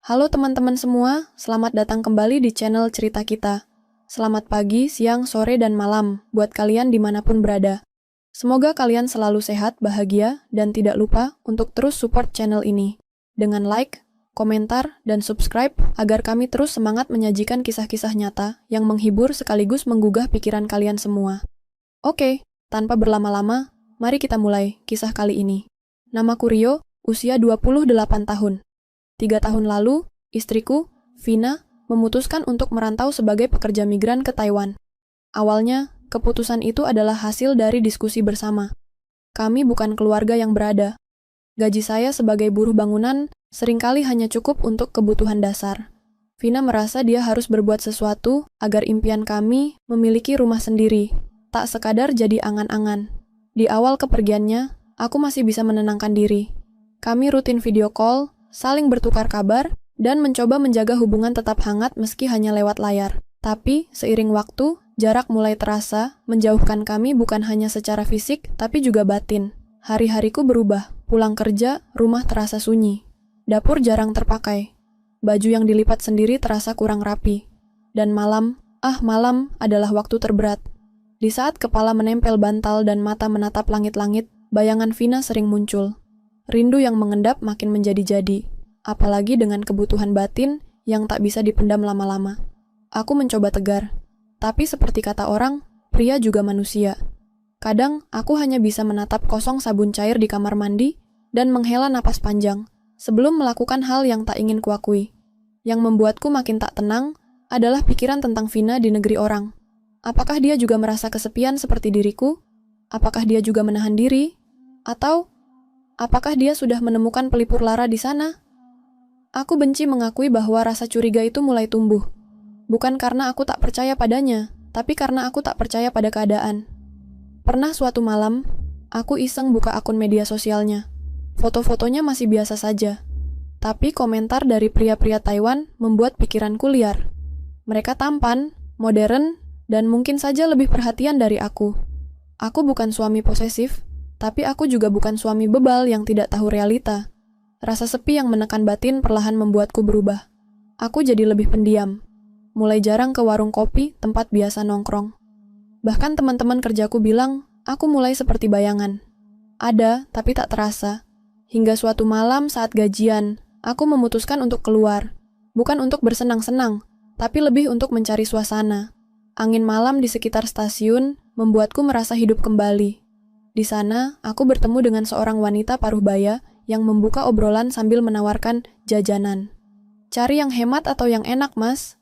Halo teman-teman semua, selamat datang kembali di channel Cerita Kita. Selamat pagi, siang, sore, dan malam buat kalian dimanapun berada. Semoga kalian selalu sehat, bahagia, dan tidak lupa untuk terus support channel ini dengan like, komentar, dan subscribe agar kami terus semangat menyajikan kisah-kisah nyata yang menghibur sekaligus menggugah pikiran kalian semua. Oke, tanpa berlama-lama, mari kita mulai kisah kali ini. Namaku Rio, usia 28 tahun. 3 tahun lalu, istriku, Vina, memutuskan untuk merantau sebagai pekerja migran ke Taiwan. Awalnya, keputusan itu adalah hasil dari diskusi bersama. Kami bukan keluarga yang berada. Gaji saya sebagai buruh bangunan seringkali hanya cukup untuk kebutuhan dasar. Vina merasa dia harus berbuat sesuatu agar impian kami memiliki rumah sendiri, tak sekadar jadi angan-angan. Di awal kepergiannya, aku masih bisa menenangkan diri. Kami rutin video call, saling bertukar kabar, dan mencoba menjaga hubungan tetap hangat meski hanya lewat layar. Tapi, seiring waktu, jarak mulai terasa, menjauhkan kami bukan hanya secara fisik, tapi juga batin. Hari-hariku berubah, pulang kerja, rumah terasa sunyi. Dapur jarang terpakai. Baju yang dilipat sendiri terasa kurang rapi. Dan malam adalah waktu terberat. Di saat kepala menempel bantal dan mata menatap langit-langit, bayangan Vina sering muncul. Rindu yang mengendap makin menjadi-jadi, apalagi dengan kebutuhan batin yang tak bisa dipendam lama-lama. Aku mencoba tegar, tapi seperti kata orang, pria juga manusia. Kadang, aku hanya bisa menatap kosong sabun cair di kamar mandi dan menghela napas panjang sebelum melakukan hal yang tak ingin kuakui. Yang membuatku makin tak tenang adalah pikiran tentang Vina di negeri orang. Apakah dia juga merasa kesepian seperti diriku? Apakah dia juga menahan diri? Atau apakah dia sudah menemukan pelipur lara di sana? Aku benci mengakui bahwa rasa curiga itu mulai tumbuh. Bukan karena aku tak percaya padanya, tapi karena aku tak percaya pada keadaan. Pernah suatu malam, aku iseng buka akun media sosialnya. Foto-fotonya masih biasa saja. Tapi komentar dari pria-pria Taiwan membuat pikiranku liar. Mereka tampan, modern, dan mungkin saja lebih perhatian dari aku. Aku bukan suami posesif, tapi aku juga bukan suami bebal yang tidak tahu realita. Rasa sepi yang menekan batin perlahan membuatku berubah. Aku jadi lebih pendiam. Mulai jarang ke warung kopi, tempat biasa nongkrong. Bahkan teman-teman kerjaku bilang, aku mulai seperti bayangan. Ada, tapi tak terasa. Hingga suatu malam saat gajian, aku memutuskan untuk keluar. Bukan untuk bersenang-senang, tapi lebih untuk mencari suasana. Angin malam di sekitar stasiun membuatku merasa hidup kembali. Di sana, aku bertemu dengan seorang wanita paruh baya yang membuka obrolan sambil menawarkan jajanan. "Cari yang hemat atau yang enak, Mas?"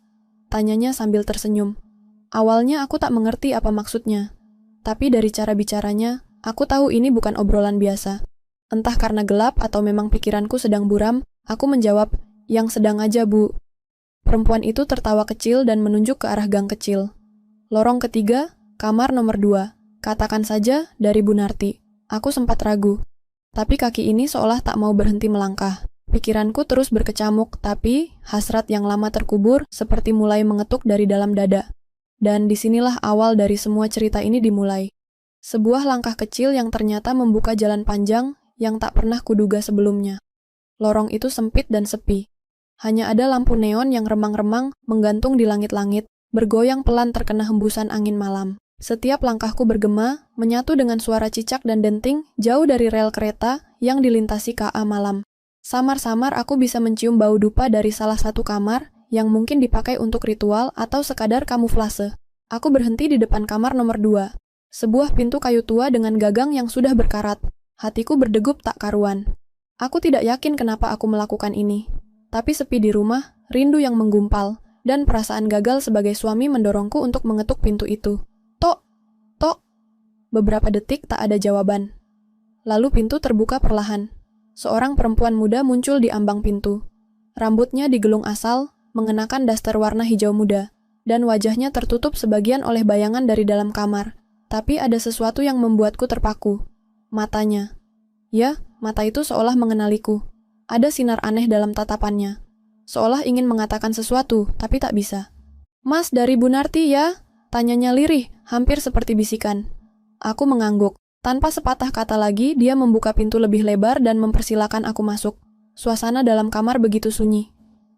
tanyanya sambil tersenyum. Awalnya aku tak mengerti apa maksudnya. Tapi dari cara bicaranya, aku tahu ini bukan obrolan biasa. Entah karena gelap atau memang pikiranku sedang buram, aku menjawab, "Yang sedang aja, Bu." Perempuan itu tertawa kecil dan menunjuk ke arah gang kecil. "Lorong ketiga, kamar nomor 2. Katakan saja dari Bu Narti." Aku sempat ragu, tapi kaki ini seolah tak mau berhenti melangkah. Pikiranku terus berkecamuk, tapi hasrat yang lama terkubur seperti mulai mengetuk dari dalam dada. Dan disinilah awal dari semua cerita ini dimulai. Sebuah langkah kecil yang ternyata membuka jalan panjang yang tak pernah kuduga sebelumnya. Lorong itu sempit dan sepi. Hanya ada lampu neon yang remang-remang menggantung di langit-langit, bergoyang pelan terkena hembusan angin malam. Setiap langkahku bergema, menyatu dengan suara cicak dan denting jauh dari rel kereta yang dilintasi KA malam. Samar-samar aku bisa mencium bau dupa dari salah satu kamar yang mungkin dipakai untuk ritual atau sekadar kamuflase. Aku berhenti di depan kamar nomor 2. Sebuah pintu kayu tua dengan gagang yang sudah berkarat. Hatiku berdegup tak karuan. Aku tidak yakin kenapa aku melakukan ini. Tapi sepi di rumah, rindu yang menggumpal, dan perasaan gagal sebagai suami mendorongku untuk mengetuk pintu itu. Tok, tok. Beberapa detik tak ada jawaban. Lalu pintu terbuka perlahan. Seorang perempuan muda muncul di ambang pintu. Rambutnya digelung asal, mengenakan daster warna hijau muda, dan wajahnya tertutup sebagian oleh bayangan dari dalam kamar. Tapi ada sesuatu yang membuatku terpaku. Matanya. Ya, mata itu seolah mengenaliku. Ada sinar aneh dalam tatapannya. Seolah ingin mengatakan sesuatu, tapi tak bisa. "Mas, dari Bu Narti ya?" tanyanya lirih, hampir seperti bisikan. Aku mengangguk. Tanpa sepatah kata lagi, dia membuka pintu lebih lebar dan mempersilakan aku masuk. Suasana dalam kamar begitu sunyi.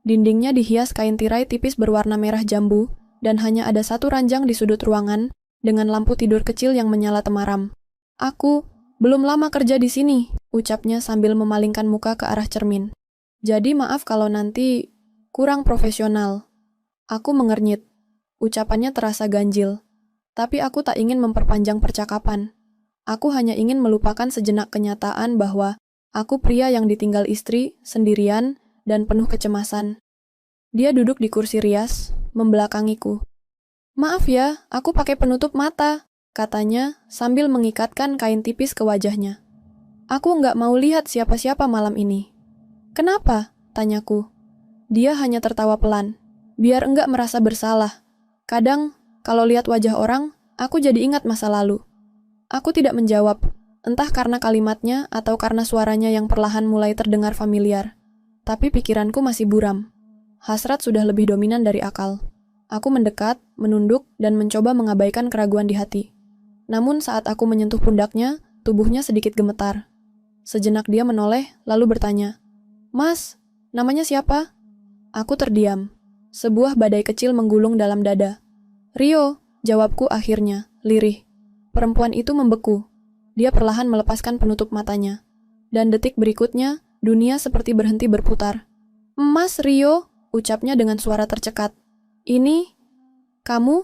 Dindingnya dihias kain tirai tipis berwarna merah jambu, dan hanya ada satu ranjang di sudut ruangan, dengan lampu tidur kecil yang menyala temaram. Aku belum lama kerja di sini, ucapnya sambil memalingkan muka ke arah cermin. Jadi maaf kalau nanti kurang profesional. Aku mengernyit. Ucapannya terasa ganjil. Tapi aku tak ingin memperpanjang percakapan. Aku hanya ingin melupakan sejenak kenyataan bahwa aku pria yang ditinggal istri, sendirian, dan penuh kecemasan. Dia duduk di kursi rias, membelakangiku. Maaf ya, aku pakai penutup mata, katanya sambil mengikatkan kain tipis ke wajahnya. Aku nggak mau lihat siapa-siapa malam ini. Kenapa? Tanyaku. Dia hanya tertawa pelan, biar enggak merasa bersalah. Kadang, kalau lihat wajah orang, aku jadi ingat masa lalu. Aku tidak menjawab, entah karena kalimatnya atau karena suaranya yang perlahan mulai terdengar familiar. Tapi pikiranku masih buram. Hasrat sudah lebih dominan dari akal. Aku mendekat, menunduk, dan mencoba mengabaikan keraguan di hati. Namun saat aku menyentuh pundaknya, tubuhnya sedikit gemetar. Sejenak dia menoleh, lalu bertanya, Mas, namanya siapa? Aku terdiam. Sebuah badai kecil menggulung dalam dada. Rio, jawabku akhirnya, lirih. Perempuan itu membeku. Dia perlahan melepaskan penutup matanya. Dan detik berikutnya, dunia seperti berhenti berputar. Mas Rio, ucapnya dengan suara tercekat. Ini, kamu?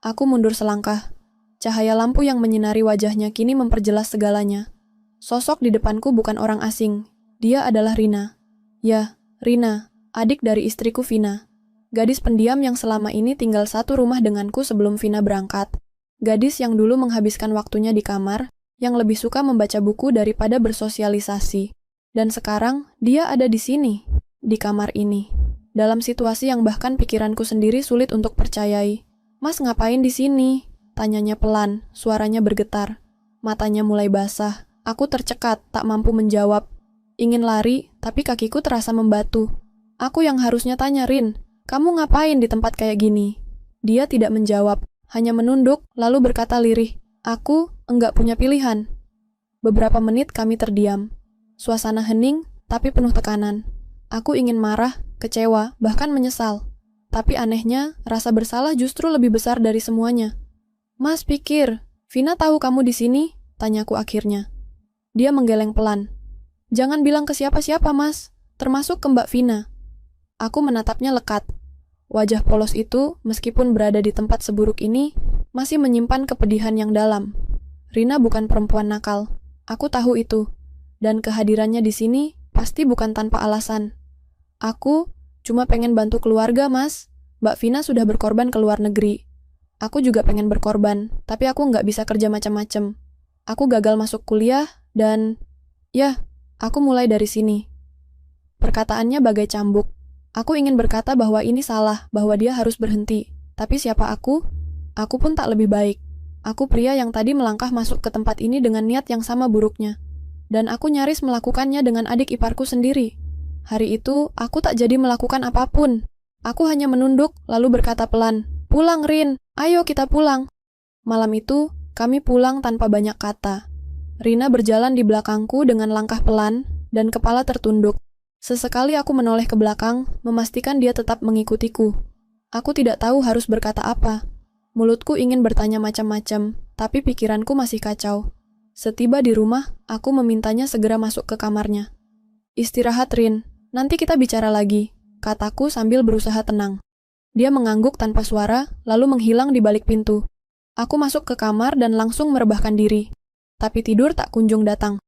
Aku mundur selangkah. Cahaya lampu yang menyinari wajahnya kini memperjelas segalanya. Sosok di depanku bukan orang asing. Dia adalah Rina. Ya, Rina, adik dari istriku Vina. Gadis pendiam yang selama ini tinggal satu rumah denganku sebelum Vina berangkat. Gadis yang dulu menghabiskan waktunya di kamar, yang lebih suka membaca buku daripada bersosialisasi. Dan sekarang, dia ada di sini, di kamar ini. Dalam situasi yang bahkan pikiranku sendiri sulit untuk percayai. Mas ngapain di sini? Tanyanya pelan, suaranya bergetar. Matanya mulai basah. Aku tercekat, tak mampu menjawab. Ingin lari, tapi kakiku terasa membatu. Aku yang harusnya tanya, Rin, kamu ngapain di tempat kayak gini? Dia tidak menjawab, hanya menunduk, lalu berkata lirih, aku enggak punya pilihan. Beberapa menit kami terdiam. Suasana hening, tapi penuh tekanan. Aku ingin marah, kecewa, bahkan menyesal. Tapi anehnya, rasa bersalah justru lebih besar dari semuanya. Mas pikir, Vina tahu kamu di sini? Tanyaku akhirnya. Dia menggeleng pelan. Jangan bilang ke siapa-siapa, Mas, termasuk ke Mbak Vina. Aku menatapnya lekat. Wajah polos itu, meskipun berada di tempat seburuk ini, masih menyimpan kepedihan yang dalam. Rina bukan perempuan nakal. Aku tahu itu. Dan kehadirannya di sini pasti bukan tanpa alasan. Aku cuma pengen bantu keluarga, Mas. Mbak Vina sudah berkorban ke luar negeri. Aku juga pengen berkorban, tapi aku nggak bisa kerja macam-macam. Aku gagal masuk kuliah, dan ya, aku mulai dari sini. Perkataannya bagai cambuk. Aku ingin berkata bahwa ini salah, bahwa dia harus berhenti. Tapi siapa aku? Aku pun tak lebih baik. Aku pria yang tadi melangkah masuk ke tempat ini dengan niat yang sama buruknya. Dan aku nyaris melakukannya dengan adik iparku sendiri. Hari itu, aku tak jadi melakukan apapun. Aku hanya menunduk, lalu berkata pelan, pulang Rin, ayo kita pulang. Malam itu, kami pulang tanpa banyak kata. Rina berjalan di belakangku dengan langkah pelan, dan kepala tertunduk. Sesekali aku menoleh ke belakang, memastikan dia tetap mengikutiku. Aku tidak tahu harus berkata apa. Mulutku ingin bertanya macam-macam, tapi pikiranku masih kacau. Setiba di rumah, aku memintanya segera masuk ke kamarnya. Istirahat, Rin. Nanti kita bicara lagi, kataku sambil berusaha tenang. Dia mengangguk tanpa suara, lalu menghilang di balik pintu. Aku masuk ke kamar dan langsung merebahkan diri. Tapi tidur tak kunjung datang.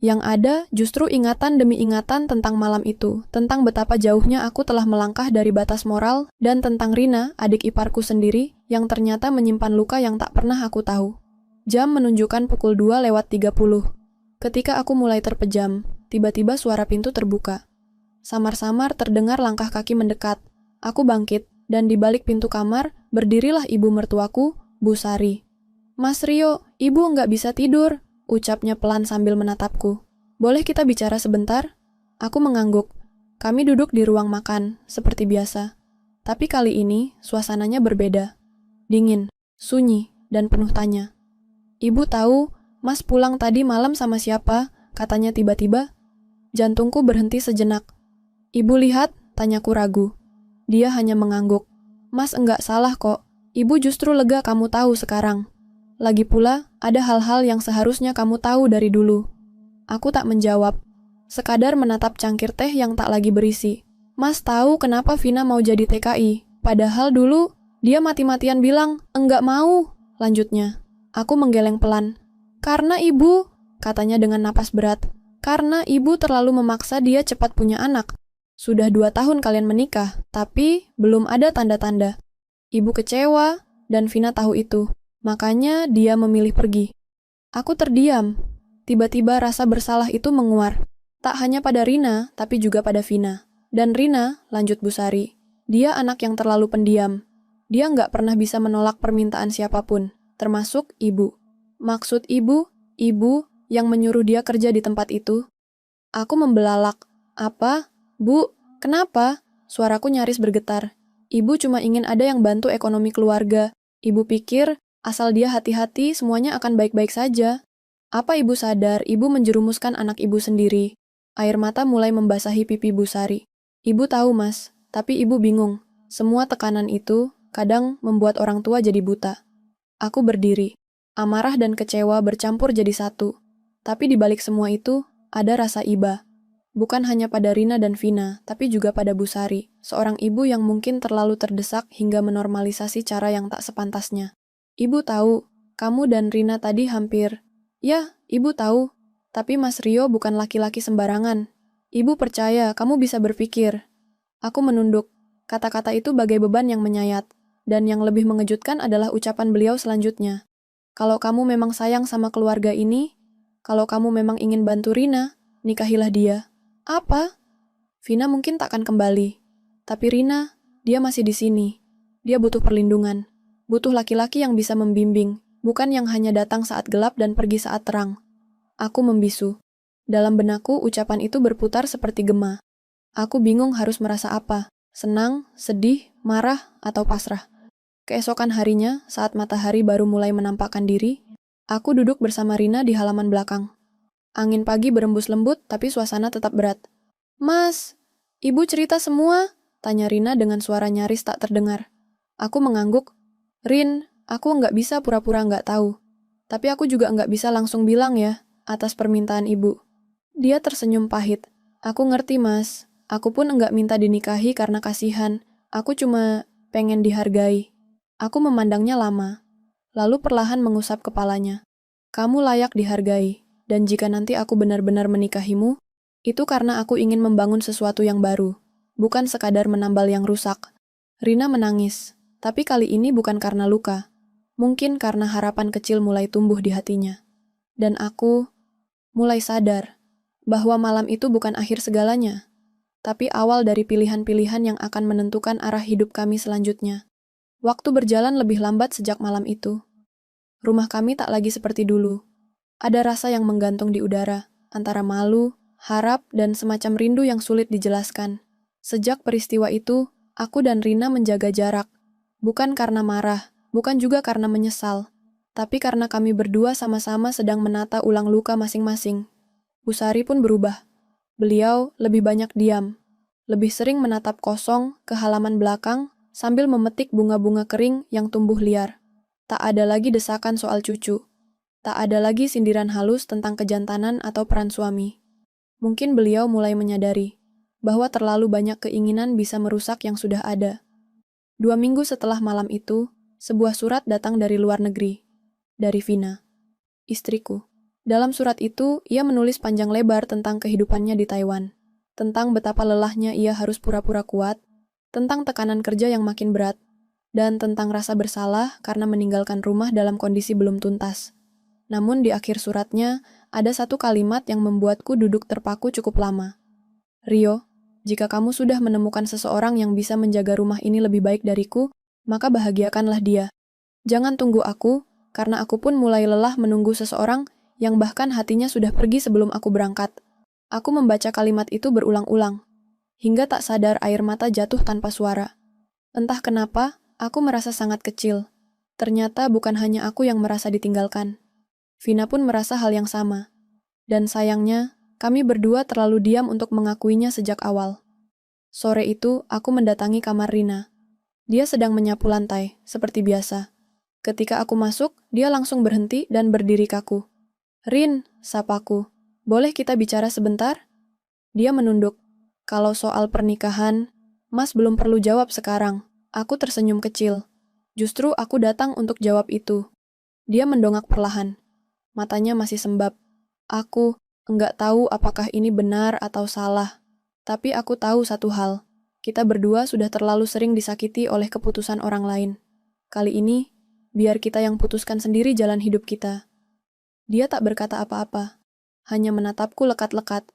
Yang ada justru ingatan demi ingatan tentang malam itu, tentang betapa jauhnya aku telah melangkah dari batas moral, dan tentang Rina, adik iparku sendiri, yang ternyata menyimpan luka yang tak pernah aku tahu. Jam menunjukkan pukul 2:30. Ketika aku mulai terpejam, tiba-tiba suara pintu terbuka. Samar-samar terdengar langkah kaki mendekat. Aku bangkit, dan di balik pintu kamar, berdirilah ibu mertuaku, Bu Sari. Mas Rio, ibu nggak bisa tidur, ucapnya pelan sambil menatapku. Boleh kita bicara sebentar? Aku mengangguk. Kami duduk di ruang makan, seperti biasa. Tapi kali ini, suasananya berbeda. Dingin, sunyi, dan penuh tanya. Ibu tahu, Mas pulang tadi malam sama siapa? Katanya tiba-tiba. Jantungku berhenti sejenak. Ibu lihat, Tanyaku ragu. Dia hanya mengangguk. Mas enggak salah kok. Ibu justru lega kamu tahu sekarang. Lagi pula, ada hal-hal yang seharusnya kamu tahu dari dulu. Aku tak menjawab. Sekadar menatap cangkir teh yang tak lagi berisi. Mas tahu kenapa Vina mau jadi TKI. Padahal dulu, dia mati-matian bilang, enggak mau. Lanjutnya, aku menggeleng pelan. Karena ibu, katanya dengan napas berat. Karena ibu terlalu memaksa dia cepat punya anak. Sudah 2 tahun kalian menikah, tapi belum ada tanda-tanda. Ibu kecewa, dan Vina tahu itu. Makanya dia memilih pergi. Aku terdiam. Tiba-tiba rasa bersalah itu menguar. Tak hanya pada Rina, tapi juga pada Vina. Dan Rina, lanjut Bu Sari, dia anak yang terlalu pendiam. Dia nggak pernah bisa menolak permintaan siapapun, termasuk ibu. Maksud ibu yang menyuruh dia kerja di tempat itu. Aku membelalak. Apa? Bu, kenapa? Suaraku nyaris bergetar. Ibu cuma ingin ada yang bantu ekonomi keluarga. Ibu pikir, asal dia hati-hati, semuanya akan baik-baik saja. Apa ibu sadar, ibu menjerumuskan anak ibu sendiri? Air mata mulai membasahi pipi Bu Sari. Ibu tahu, Mas, tapi ibu bingung. Semua tekanan itu kadang membuat orang tua jadi buta. Aku berdiri. Amarah dan kecewa bercampur jadi satu. Tapi di balik semua itu, ada rasa iba. Bukan hanya pada Rina dan Vina, tapi juga pada Bu Sari, seorang ibu yang mungkin terlalu terdesak hingga menormalisasi cara yang tak sepantasnya. Ibu tahu, kamu dan Rina tadi hampir... Ya, ibu tahu. Tapi Mas Rio bukan laki-laki sembarangan. Ibu percaya kamu bisa berpikir. Aku menunduk. Kata-kata itu bagai beban yang menyayat. Dan yang lebih mengejutkan adalah ucapan beliau selanjutnya. Kalau kamu memang sayang sama keluarga ini, kalau kamu memang ingin bantu Rina, nikahilah dia. Apa? Vina mungkin takkan kembali. Tapi Rina, dia masih di sini. Dia butuh perlindungan. Butuh laki-laki yang bisa membimbing, bukan yang hanya datang saat gelap dan pergi saat terang. Aku membisu. Dalam benakku, ucapan itu berputar seperti gema. Aku bingung harus merasa apa. Senang, sedih, marah, atau pasrah. Keesokan harinya, saat matahari baru mulai menampakkan diri, aku duduk bersama Rina di halaman belakang. Angin pagi berembus lembut, tapi suasana tetap berat. Mas, ibu cerita semua? Tanya Rina dengan suara nyaris tak terdengar. Aku mengangguk. Rin, aku nggak bisa pura-pura nggak tahu. Tapi aku juga nggak bisa langsung bilang ya, atas permintaan ibu. Dia tersenyum pahit. Aku ngerti, Mas. Aku pun nggak minta dinikahi karena kasihan. Aku cuma pengen dihargai. Aku memandangnya lama. Lalu perlahan mengusap kepalanya. Kamu layak dihargai. Dan jika nanti aku benar-benar menikahimu, itu karena aku ingin membangun sesuatu yang baru, bukan sekadar menambal yang rusak. Rina menangis, tapi kali ini bukan karena luka. Mungkin karena harapan kecil mulai tumbuh di hatinya. Dan aku mulai sadar bahwa malam itu bukan akhir segalanya, tapi awal dari pilihan-pilihan yang akan menentukan arah hidup kami selanjutnya. Waktu berjalan lebih lambat sejak malam itu. Rumah kami tak lagi seperti dulu. Ada rasa yang menggantung di udara, antara malu, harap, dan semacam rindu yang sulit dijelaskan. Sejak peristiwa itu, aku dan Rina menjaga jarak. Bukan karena marah, bukan juga karena menyesal, tapi karena kami berdua sama-sama sedang menata ulang luka masing-masing. Bu Sari pun berubah. Beliau lebih banyak diam, lebih sering menatap kosong ke halaman belakang sambil memetik bunga-bunga kering yang tumbuh liar. Tak ada lagi desakan soal cucu. Tak ada lagi sindiran halus tentang kejantanan atau peran suami. Mungkin beliau mulai menyadari bahwa terlalu banyak keinginan bisa merusak yang sudah ada. 2 minggu setelah malam itu, sebuah surat datang dari luar negeri. Dari Vina, istriku. Dalam surat itu, ia menulis panjang lebar tentang kehidupannya di Taiwan. Tentang betapa lelahnya ia harus pura-pura kuat, tentang tekanan kerja yang makin berat, dan tentang rasa bersalah karena meninggalkan rumah dalam kondisi belum tuntas. Namun di akhir suratnya, ada satu kalimat yang membuatku duduk terpaku cukup lama. Rio, jika kamu sudah menemukan seseorang yang bisa menjaga rumah ini lebih baik dariku, maka bahagiakanlah dia. Jangan tunggu aku, karena aku pun mulai lelah menunggu seseorang yang bahkan hatinya sudah pergi sebelum aku berangkat. Aku membaca kalimat itu berulang-ulang, hingga tak sadar air mata jatuh tanpa suara. Entah kenapa, aku merasa sangat kecil. Ternyata bukan hanya aku yang merasa ditinggalkan. Vina pun merasa hal yang sama. Dan sayangnya, kami berdua terlalu diam untuk mengakuinya sejak awal. Sore itu, aku mendatangi kamar Rina. Dia sedang menyapu lantai, seperti biasa. Ketika aku masuk, dia langsung berhenti dan berdiri kaku. "Rin," sapaku. "Boleh kita bicara sebentar?" Dia menunduk. "Kalau soal pernikahan, Mas belum perlu jawab sekarang." Aku tersenyum kecil. Justru aku datang untuk jawab itu. Dia mendongak perlahan. Matanya masih sembab. Aku enggak tahu apakah ini benar atau salah. Tapi aku tahu satu hal. Kita berdua sudah terlalu sering disakiti oleh keputusan orang lain. Kali ini, biar kita yang putuskan sendiri jalan hidup kita. Dia tak berkata apa-apa. Hanya menatapku lekat-lekat.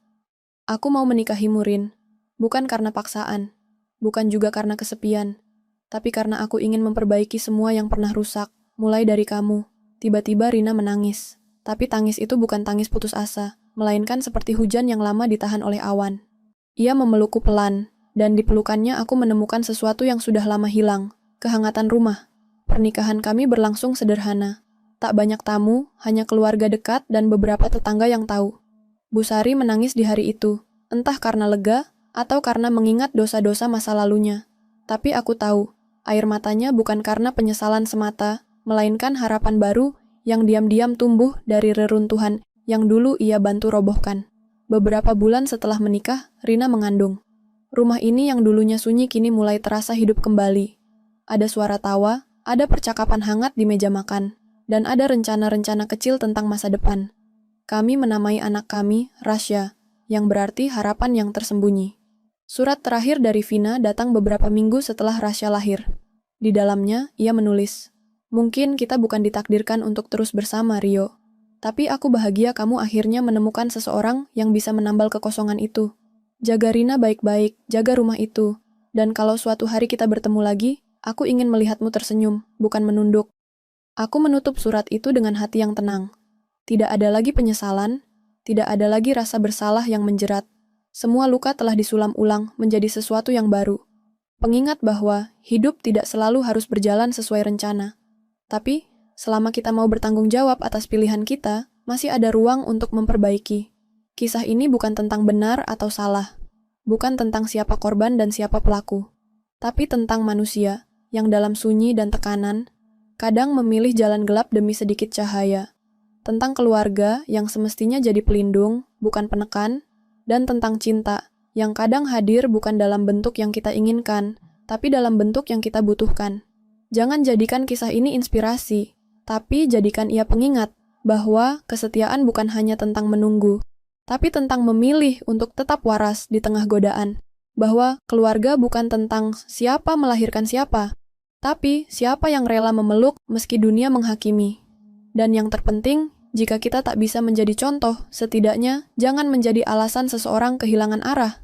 Aku mau menikahimu, Rin. Bukan karena paksaan. Bukan juga karena kesepian. Tapi karena aku ingin memperbaiki semua yang pernah rusak. Mulai dari kamu. Tiba-tiba Rina menangis. Tapi tangis itu bukan tangis putus asa. Melainkan seperti hujan yang lama ditahan oleh awan. Ia memelukku pelan. Dan di pelukannya aku menemukan sesuatu yang sudah lama hilang. Kehangatan rumah. Pernikahan kami berlangsung sederhana. Tak banyak tamu, hanya keluarga dekat dan beberapa tetangga yang tahu. Bu Sari menangis di hari itu, entah karena lega atau karena mengingat dosa-dosa masa lalunya. Tapi aku tahu, air matanya bukan karena penyesalan semata, melainkan harapan baru yang diam-diam tumbuh dari reruntuhan yang dulu ia bantu robohkan. Beberapa bulan setelah menikah, Rina mengandung. Rumah ini yang dulunya sunyi kini mulai terasa hidup kembali. Ada suara tawa, ada percakapan hangat di meja makan, dan ada rencana-rencana kecil tentang masa depan. Kami menamai anak kami Rasya, yang berarti harapan yang tersembunyi. Surat terakhir dari Vina datang beberapa minggu setelah Rasya lahir. Di dalamnya, ia menulis, "Mungkin kita bukan ditakdirkan untuk terus bersama, Rio. Tapi aku bahagia kamu akhirnya menemukan seseorang yang bisa menambal kekosongan itu. Jaga Rina baik-baik, jaga rumah itu. Dan kalau suatu hari kita bertemu lagi, aku ingin melihatmu tersenyum, bukan menunduk." Aku menutup surat itu dengan hati yang tenang. Tidak ada lagi penyesalan, tidak ada lagi rasa bersalah yang menjerat. Semua luka telah disulam ulang menjadi sesuatu yang baru. Pengingat bahwa hidup tidak selalu harus berjalan sesuai rencana. Tapi, selama kita mau bertanggung jawab atas pilihan kita, masih ada ruang untuk memperbaiki. Kisah ini bukan tentang benar atau salah. Bukan tentang siapa korban dan siapa pelaku. Tapi tentang manusia, yang dalam sunyi dan tekanan, kadang memilih jalan gelap demi sedikit cahaya. Tentang keluarga yang semestinya jadi pelindung, bukan penekan, dan tentang cinta yang kadang hadir bukan dalam bentuk yang kita inginkan, tapi dalam bentuk yang kita butuhkan. Jangan jadikan kisah ini inspirasi, tapi jadikan ia pengingat bahwa kesetiaan bukan hanya tentang menunggu, tapi tentang memilih untuk tetap waras di tengah godaan. Bahwa keluarga bukan tentang siapa melahirkan siapa, tapi siapa yang rela memeluk meski dunia menghakimi. Dan yang terpenting, jika kita tak bisa menjadi contoh, setidaknya jangan menjadi alasan seseorang kehilangan arah.